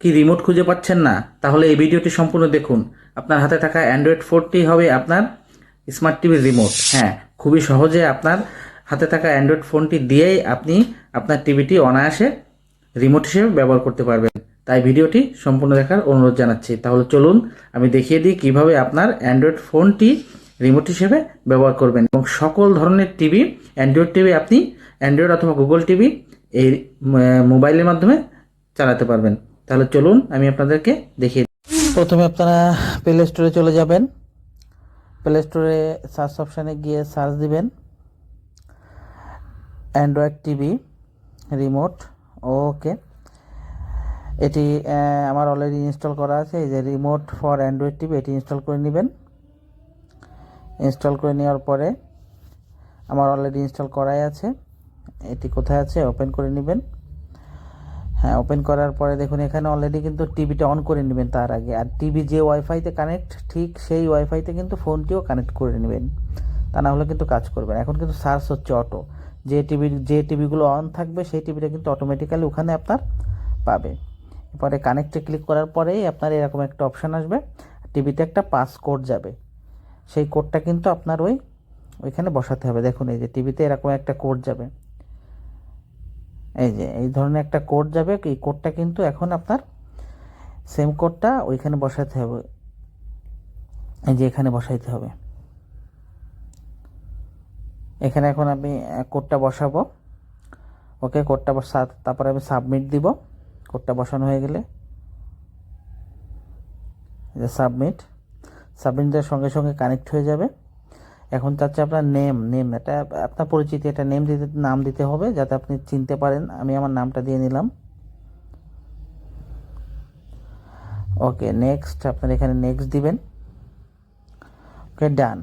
কি রিমোট খুঁজে পাচ্ছেন না? তাহলে এই ভিডিওটি সম্পূর্ণ দেখুন। আপনার হাতে থাকা অ্যান্ড্রয়েড ফোনটি হবে আপনার স্মার্ট টিভির রিমোট। হ্যাঁ, খুবই সহজে আপনার হাতে থাকা অ্যান্ড্রয়েড ফোনটি দিয়েই আপনি আপনার টিভিটি অনায়াসে রিমোট হিসেবে ব্যবহার করতে পারবেন। তাই ভিডিওটি সম্পূর্ণ দেখার অনুরোধ জানাচ্ছি। তাহলে চলুন আমি দেখিয়ে দিই কিভাবে আপনার অ্যান্ড্রয়েড ফোনটি রিমোট হিসেবে ব্যবহার করবেন এবং সকল ধরনের টিভি, অ্যান্ড্রয়েড টিভি আপনি অ্যান্ড্রয়েড অথবা গুগল টিভি এই মোবাইলের মাধ্যমে চালাতে পারবেন। তাহলে চলুন আমি আপনাদেরকে দেখিয়ে দিই। প্রথমে আপনারা প্লে স্টোরে চলে যাবেন। প্লে স্টোরে সার্চ অপশানে গিয়ে সার্চ দিবেন অ্যান্ড্রয়েড টিভি রিমোট। ওকে, এটি আমার অলরেডি ইনস্টল করা আছে। এই যে রিমোট ফর অ্যান্ড্রয়েড টিভি, এটি ইনস্টল করে নেবেন। ইনস্টল করে নেওয়ার পরে আমার অলরেডি ইনস্টল করাই আছে। এটি কোথায় আছে ওপেন করে নেবেন। হ্যাঁ, ওপেন করার পরে দেখুন এখানে অলরেডি কিন্তু টিভিটা অন করে নেবেন তার আগে। আর টিভি যে ওয়াইফাইতে কানেক্ট, ঠিক সেই ওয়াইফাইতে কিন্তু ফোনটিও কানেক্ট করে নেবেন, তা না হলে কিন্তু কাজ করবে না। এখন কিন্তু সার্চ হচ্ছে অটো, যে টিভিগুলো অন থাকবে সেই টিভিটা কিন্তু অটোমেটিক্যালি ওখানে আপনার পাবে। এরপরে কানেক্টে ক্লিক করার পরেই আপনার এরকম একটা অপশান আসবে, টিভিতে একটা পাস কোড যাবে। সেই কোডটা কিন্তু আপনার ওইখানে বসাতে হবে। দেখুন এই যে টিভিতে এরকম একটা কোড যাবে, এই যে এই ধরনের একটা কোড যাবে। এই কোডটা কিন্তু এখন আপনার সেম কোডটা ওইখানে বসাতে হবে, এই যে এখানে বসাইতে হবে। এখানে এখন আমি কোডটা বসাবো। ওকে, কোডটা তারপরে আমি সাবমিট দিব। কোডটা বসানো হয়ে গেলে যে সাবমিট দেওয়ার সঙ্গে সঙ্গে কানেক্ট হয়ে যাবে। এখন চাচ্ছে আপনার নেম, এটা আপনার পরিচিতি, এটা নাম দিতে হবে যাতে আপনি চিনতে পারেন। আমি আমার নামটা দিয়ে নিলাম। ওকে, নেক্সট, আপনার এখানে নেক্সট দিবেন। ওকে, ডান।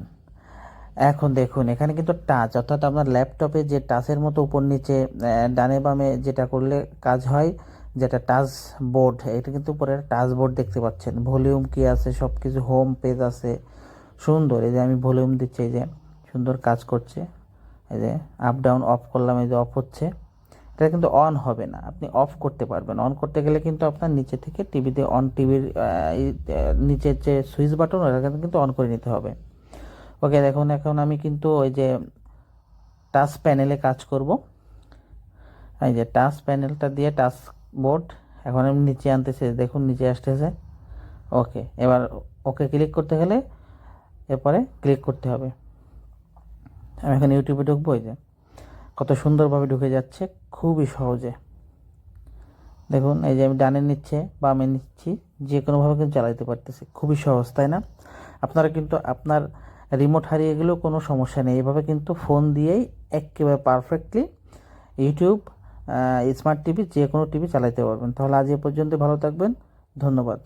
এখন দেখুন এখানে কিন্তু টাচ, অর্থাৎ আপনার ল্যাপটপে যে টাচের মতো উপর নিচে ডানে বামে যেটা করলে কাজ হয়, যেটা টাচ বোর্ড, এটা কিন্তু উপরে টাচ বোর্ড দেখতে পাচ্ছেন। ভলিউম কি আছে, সব কিছু, হোম পেজ আছে, সুন্দর। এই যে আমি ভলিউম দিচ্ছি, এই যে সুন্দর কাজ করছে। এই যে আপ ডাউন অফ করলাম, এই যে অফ হচ্ছে। এটা কিন্তু অন হবে না, আপনি অফ করতে পারবেন। অন করতে গেলে কিন্তু আপনার নিচে থেকে টিভিতে টিভির নিচের যে সুইচ বাটন, ওটা কিন্তু অন করে নিতে হবে। ওকে, দেখুন এখন আমি কিন্তু ওই যে টাচ প্যানেলে কাজ করব। এই যে টাচ প্যানেলটা দিয়ে টাচ বোর্ড এখন আমি নিচে আনতেছি, দেখুন নিচে আসতেছে। ওকে, এবার ওকে ক্লিক করতে গেলে এরপরে ক্লিক করতে হবে। আমি এখন ইউটিউবে ঢুকবো, এই যে কত সুন্দরভাবে ঢুকে যাচ্ছে, খুবই সহজে। দেখুন এই যে আমি ডানে নিচ্ছে, বামে নিচ্ছি, যে কোনোভাবে কিন্তু চালাতে পারতেছি। খুবই সহজ, তাই না? আপনারা কিন্তু আপনার রিমোট হারিয়ে গেলেও কোনো সমস্যা নেই, এভাবে কিন্তু ফোন দিয়েই একেবারে পারফেক্টলি ইউটিউব, স্মার্ট টিভি, যে কোনো টিভি চালাতে পারবেন। তাহলে আজ এ পর্যন্ত, ভালো থাকবেন, ধন্যবাদ।